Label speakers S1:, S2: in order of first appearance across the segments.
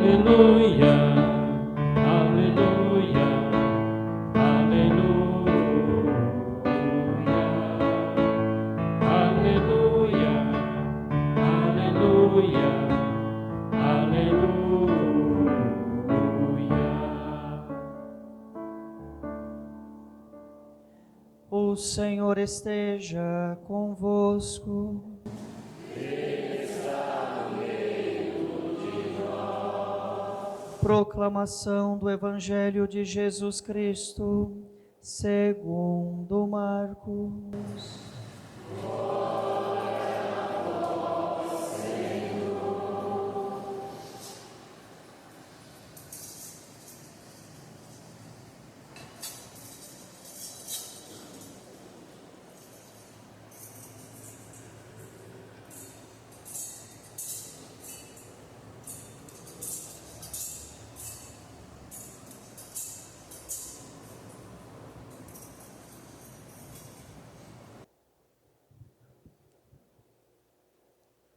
S1: Aleluia, aleluia, aleluia, aleluia, aleluia, aleluia.
S2: O Senhor esteja convosco. Proclamação do Evangelho de Jesus Cristo, segundo Marcos.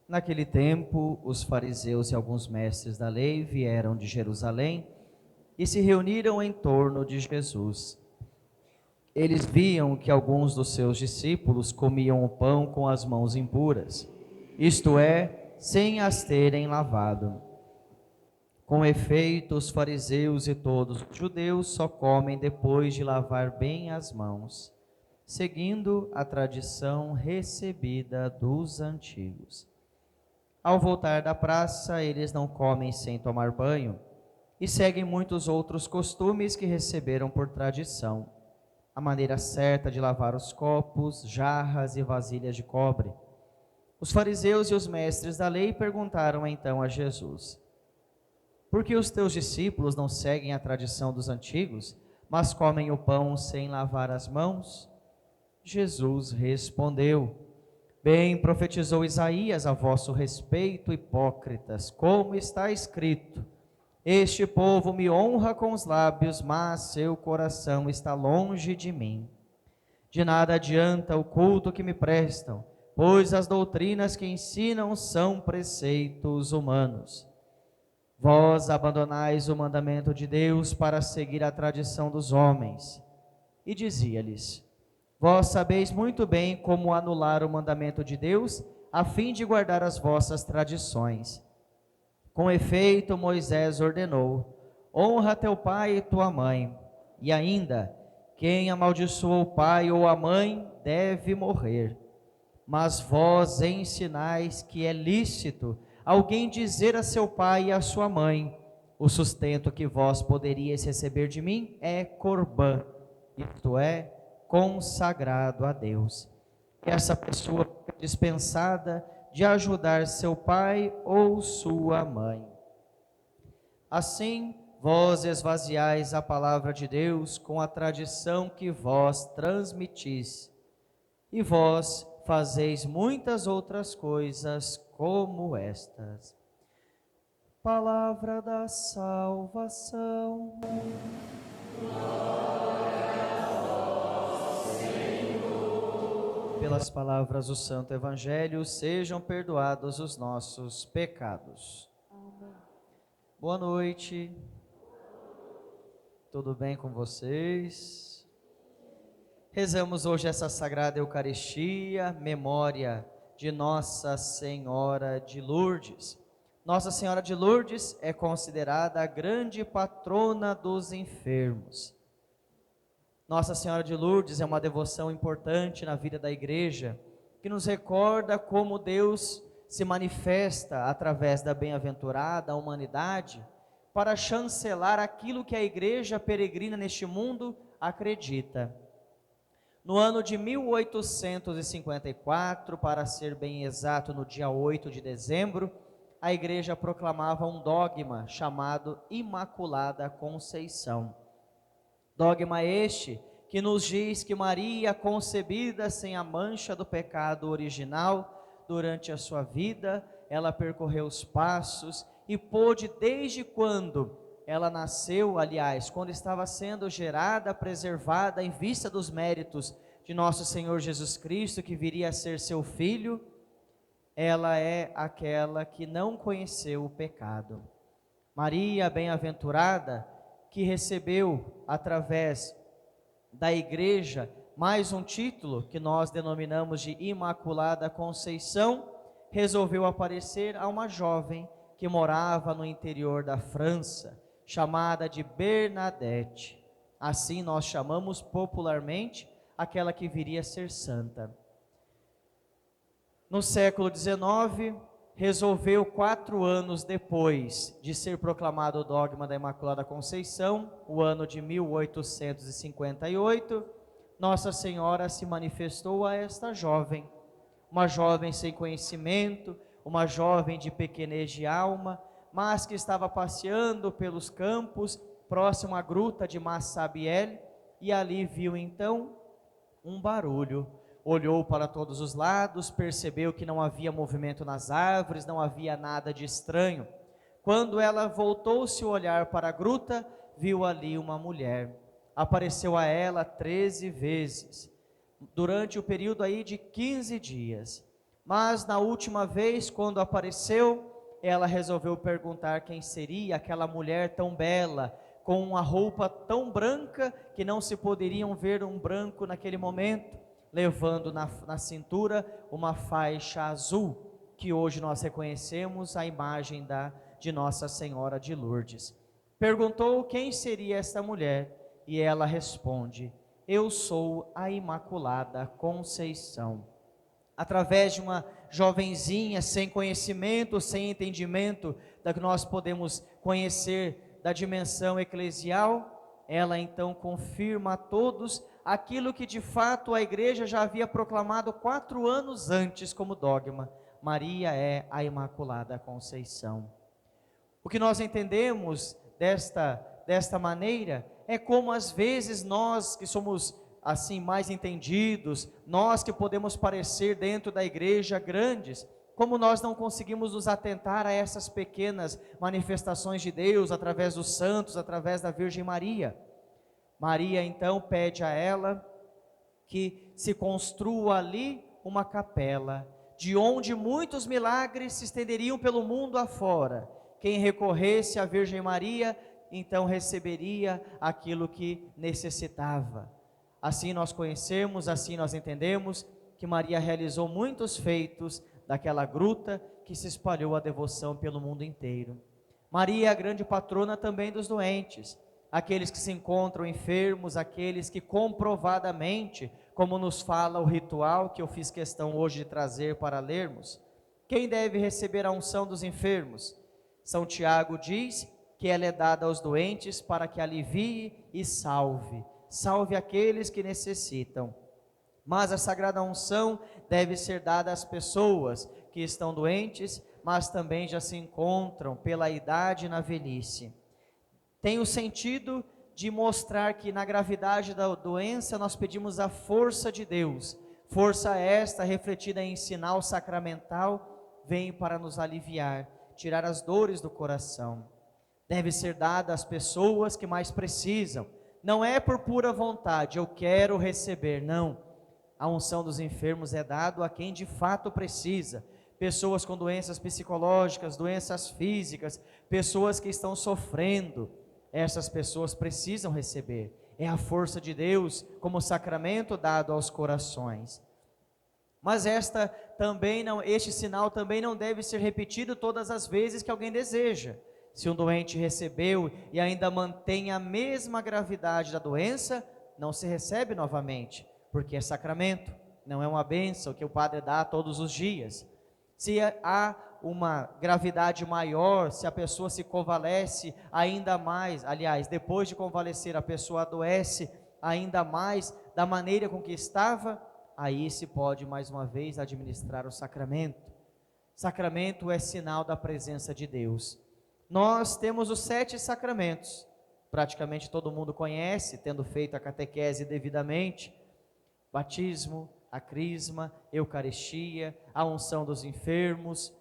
S2: Naquele tempo, os fariseus e alguns mestres da lei vieram de Jerusalém e se reuniram em torno de Jesus. Eles viam que alguns dos seus discípulos comiam o pão com as mãos impuras, isto é, sem as terem lavado. Com efeito, os fariseus e todos os judeus só comem depois de lavar bem as mãos, seguindo a tradição recebida dos antigos. Ao voltar da praça, eles não comem sem tomar banho e seguem muitos outros costumes que receberam por tradição. A maneira certa de lavar os copos, jarras e vasilhas de cobre. Os fariseus e os mestres da lei perguntaram então a Jesus: por que os teus discípulos não seguem a tradição dos antigos, mas comem o pão sem lavar as mãos? Jesus respondeu: bem profetizou Isaías a vosso respeito, hipócritas, como está escrito: este povo me honra com os lábios, mas seu coração está longe de mim. De nada adianta o culto que me prestam, pois as doutrinas que ensinam são preceitos humanos. Vós abandonais o mandamento de Deus para seguir a tradição dos homens. E dizia-lhes: vós sabeis muito bem como anular o mandamento de Deus, a fim de guardar as vossas tradições. Com efeito, Moisés ordenou: honra teu pai e tua mãe. E ainda, quem amaldiçoa o pai ou a mãe deve morrer. Mas vós ensinais que é lícito alguém dizer a seu pai e a sua mãe: o sustento que vós poderíeis receber de mim é corbã, isto é, consagrado a Deus. Essa pessoa é dispensada de ajudar seu pai ou sua mãe. Assim, vós esvaziais a palavra de Deus com a tradição que vós transmitis, e vós fazeis muitas outras coisas como estas. Palavra da salvação. Pelas palavras do Santo Evangelho, sejam perdoados os nossos pecados. Amém. Boa noite. Tudo bem com vocês? Rezamos hoje essa Sagrada Eucaristia, memória de Nossa Senhora de Lourdes. Nossa Senhora de Lourdes é considerada a grande patrona dos enfermos. Nossa Senhora de Lourdes é uma devoção importante na vida da igreja, que nos recorda como Deus se manifesta através da bem-aventurada humanidade para chancelar aquilo que a igreja peregrina neste mundo acredita. No ano de 1854, para ser bem exato, no dia 8 de dezembro, a igreja proclamava um dogma chamado Imaculada Conceição. Dogma este que nos diz que Maria, concebida sem a mancha do pecado original, durante a sua vida, ela percorreu os passos e pôde, desde quando ela nasceu, aliás, quando estava sendo gerada, preservada em vista dos méritos de nosso Senhor Jesus Cristo, que viria a ser seu Filho, ela é aquela que não conheceu o pecado. Maria, bem-aventurada, que recebeu através da igreja mais um título que nós denominamos de Imaculada Conceição, resolveu aparecer a uma jovem que morava no interior da França, chamada de Bernadette. Assim nós chamamos popularmente aquela que viria a ser santa. No século XIX, resolveu 4 anos depois de ser proclamado o dogma da Imaculada Conceição, o ano de 1858, Nossa Senhora se manifestou a esta jovem, uma jovem sem conhecimento, uma jovem de pequenez de alma, mas que estava passeando pelos campos, próximo à gruta de Massabielle, e ali viu então um barulho. Olhou para todos os lados, percebeu que não havia movimento nas árvores, não havia nada de estranho. Quando ela voltou-se a olhar para a gruta, viu ali uma mulher. Apareceu a ela 13 vezes, durante o período aí de 15 dias. Mas na última vez, quando apareceu, ela resolveu perguntar quem seria aquela mulher tão bela, com uma roupa tão branca que não se poderiam ver um branco naquele momento, levando na cintura uma faixa azul, que hoje nós reconhecemos a imagem de Nossa Senhora de Lourdes. Perguntou quem seria esta mulher, e ela responde: eu sou a Imaculada Conceição. Através de uma jovenzinha sem conhecimento, sem entendimento da que nós podemos conhecer da dimensão eclesial, ela então confirma a todos aquilo que de fato a igreja já havia proclamado 4 anos antes como dogma: Maria é a Imaculada Conceição. O que nós entendemos desta maneira é como às vezes nós que somos assim mais entendidos, nós que podemos parecer dentro da igreja grandes, como nós não conseguimos nos atentar a essas pequenas manifestações de Deus através dos santos, através da Virgem Maria. Maria então pede a ela que se construa ali uma capela, de onde muitos milagres se estenderiam pelo mundo afora. Quem recorresse à Virgem Maria, então receberia aquilo que necessitava. Assim nós conhecemos, assim nós entendemos que Maria realizou muitos feitos daquela gruta que se espalhou a devoção pelo mundo inteiro. Maria é a grande patrona também dos doentes, aqueles que se encontram enfermos, aqueles que comprovadamente, como nos fala o ritual que eu fiz questão hoje de trazer para lermos, quem deve receber a unção dos enfermos? São Tiago diz que ela é dada aos doentes para que alivie e salve aqueles que necessitam. Mas a sagrada unção deve ser dada às pessoas que estão doentes, mas também já se encontram pela idade na velhice. Tem o sentido de mostrar que na gravidade da doença nós pedimos a força de Deus, força esta refletida em sinal sacramental, vem para nos aliviar, tirar as dores do coração. Deve ser dada às pessoas que mais precisam, não é por pura vontade, eu quero receber, não. A unção dos enfermos é dado a quem de fato precisa, pessoas com doenças psicológicas, doenças físicas, pessoas que estão sofrendo, essas pessoas precisam receber, é a força de Deus como sacramento dado aos corações. Mas este sinal também não deve ser repetido todas as vezes que alguém deseja. Se um doente recebeu e ainda mantém a mesma gravidade da doença, não se recebe novamente, porque é sacramento, não é uma bênção que o padre dá todos os dias. Se há uma gravidade maior, se a pessoa se convalesce ainda mais, aliás, depois de convalescer a pessoa adoece ainda mais da maneira com que estava, aí se pode mais uma vez administrar o sacramento. Sacramento é sinal da presença de Deus. Nós temos os 7 sacramentos, praticamente todo mundo conhece, tendo feito a catequese devidamente: batismo, a crisma, eucaristia, a unção dos enfermos.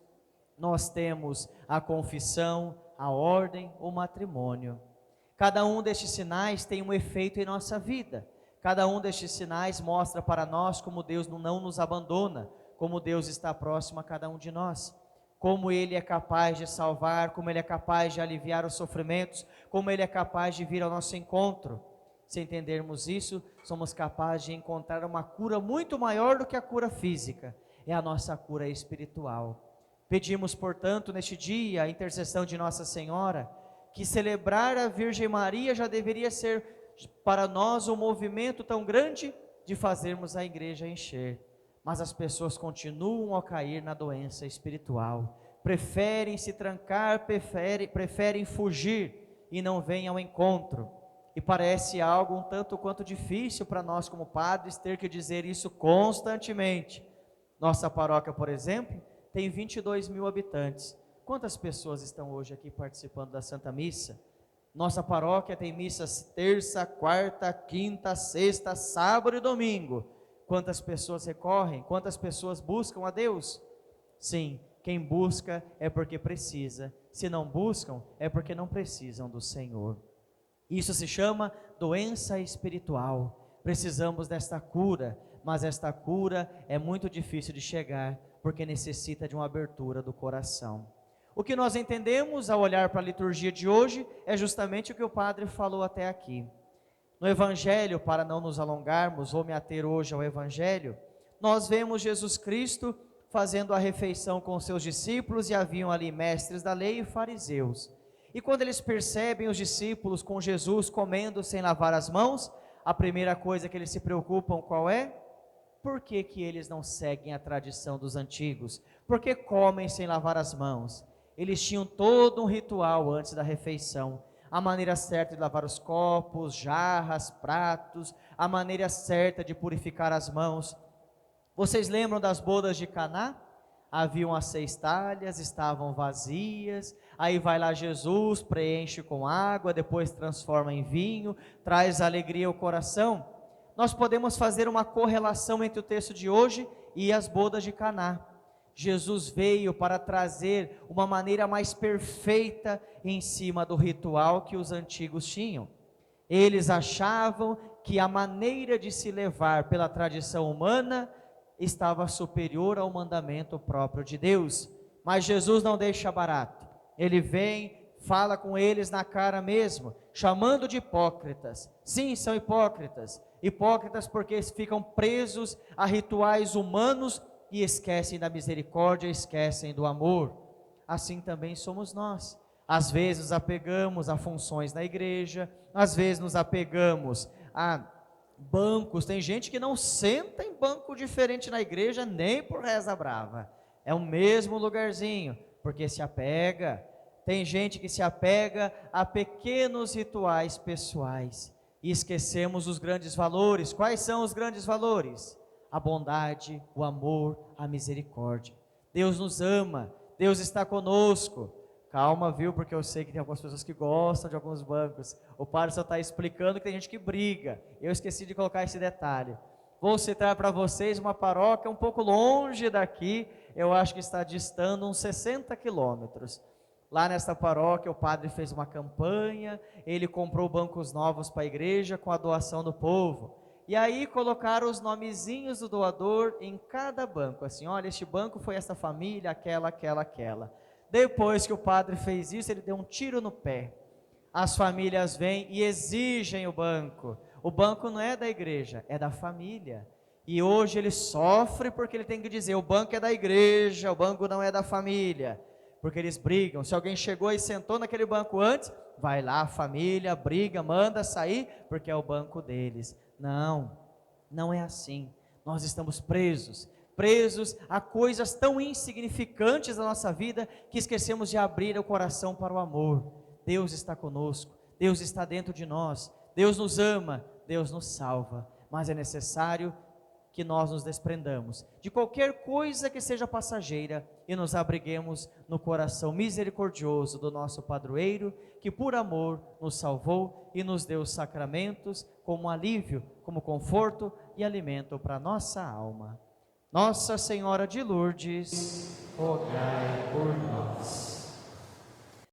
S2: Nós temos a confissão, a ordem, o matrimônio. Cada um destes sinais tem um efeito em nossa vida. Cada um destes sinais mostra para nós como Deus não nos abandona, como Deus está próximo a cada um de nós. como Ele é capaz de salvar, como Ele é capaz de aliviar os sofrimentos, como Ele é capaz de vir ao nosso encontro. Se entendermos isso, somos capazes de encontrar uma cura muito maior do que a cura física, é a nossa cura espiritual. Pedimos, portanto, neste dia, a intercessão de Nossa Senhora, que celebrar a Virgem Maria já deveria ser para nós um movimento tão grande de fazermos a igreja encher. Mas as pessoas continuam a cair na doença espiritual, preferem se trancar, preferem fugir e não vêm ao encontro. E parece algo um tanto quanto difícil para nós como padres ter que dizer isso constantemente. Nossa paróquia, por exemplo, tem 22 mil habitantes. Quantas pessoas estão hoje aqui participando da Santa Missa? Nossa paróquia tem missas terça, quarta, quinta, sexta, sábado e domingo. Quantas pessoas recorrem? Quantas pessoas buscam a Deus? Sim, quem busca é porque precisa. Se não buscam, é porque não precisam do Senhor. Isso se chama doença espiritual. Precisamos desta cura, mas esta cura é muito difícil de chegar, porque necessita de uma abertura do coração. O que nós entendemos ao olhar para a liturgia de hoje é justamente o que o padre falou até aqui. No Evangelho, para não nos alongarmos, vou me ater hoje ao Evangelho, nós vemos Jesus Cristo fazendo a refeição com seus discípulos e haviam ali mestres da lei e fariseus. E quando eles percebem os discípulos com Jesus comendo sem lavar as mãos, a primeira coisa que eles se preocupam qual é? Por que que eles não seguem a tradição dos antigos? Por que comem sem lavar as mãos? Eles tinham todo um ritual antes da refeição. A maneira certa de lavar os copos, jarras, pratos, a maneira certa de purificar as mãos. Vocês lembram das bodas de Caná? Haviam as 6 talhas, estavam vazias, aí vai lá Jesus, preenche com água, depois transforma em vinho, traz alegria ao coração. Nós podemos fazer uma correlação entre o texto de hoje e as bodas de Caná. Jesus veio para trazer uma maneira mais perfeita em cima do ritual que os antigos tinham. Eles achavam que a maneira de se levar pela tradição humana estava superior ao mandamento próprio de Deus, mas Jesus não deixa barato. Ele vem, fala com eles na cara mesmo, chamando de hipócritas. Sim, são hipócritas. Hipócritas porque ficam presos a rituais humanos e esquecem da misericórdia, esquecem do amor. Assim também somos nós. Às vezes nos apegamos a funções na igreja, às vezes nos apegamos a bancos. Tem gente que não senta em banco diferente na igreja nem por reza brava, é o mesmo lugarzinho, porque se apega. Tem gente que se apega a pequenos rituais pessoais e esquecemos os grandes valores. Quais são os grandes valores? A bondade, o amor, a misericórdia. Deus nos ama, Deus está conosco. Calma, viu, porque eu sei que tem algumas pessoas que gostam de alguns bancos. O padre só está explicando que tem gente que briga. Eu esqueci de colocar esse detalhe. Vou citar para vocês uma paróquia um pouco longe daqui. Eu acho que está distando uns 60 quilômetros. Lá nesta paróquia o padre fez uma campanha. Ele comprou bancos novos para a igreja com a doação do povo. E aí colocaram os nomezinhos do doador em cada banco. Assim, olha, este banco foi essa família, aquela. Depois que o padre fez isso, ele deu um tiro no pé. As famílias vêm e exigem o banco. O banco não é da igreja, é da família. E hoje ele sofre porque ele tem que dizer, o banco é da igreja, o banco não é da família. Porque eles brigam. Se alguém chegou e sentou naquele banco antes, vai lá a família, briga, manda sair, porque é o banco deles. Não, não é assim. Nós estamos presos a coisas tão insignificantes da nossa vida, que esquecemos de abrir o coração para o amor. Deus está conosco, Deus está dentro de nós, Deus nos ama, Deus nos salva, mas é necessário que nós nos desprendamos de qualquer coisa que seja passageira e nos abriguemos no coração misericordioso do nosso padroeiro, que por amor nos salvou e nos deu os sacramentos como alívio, como conforto e alimento para a nossa alma. Nossa Senhora de Lourdes, rogai por nós.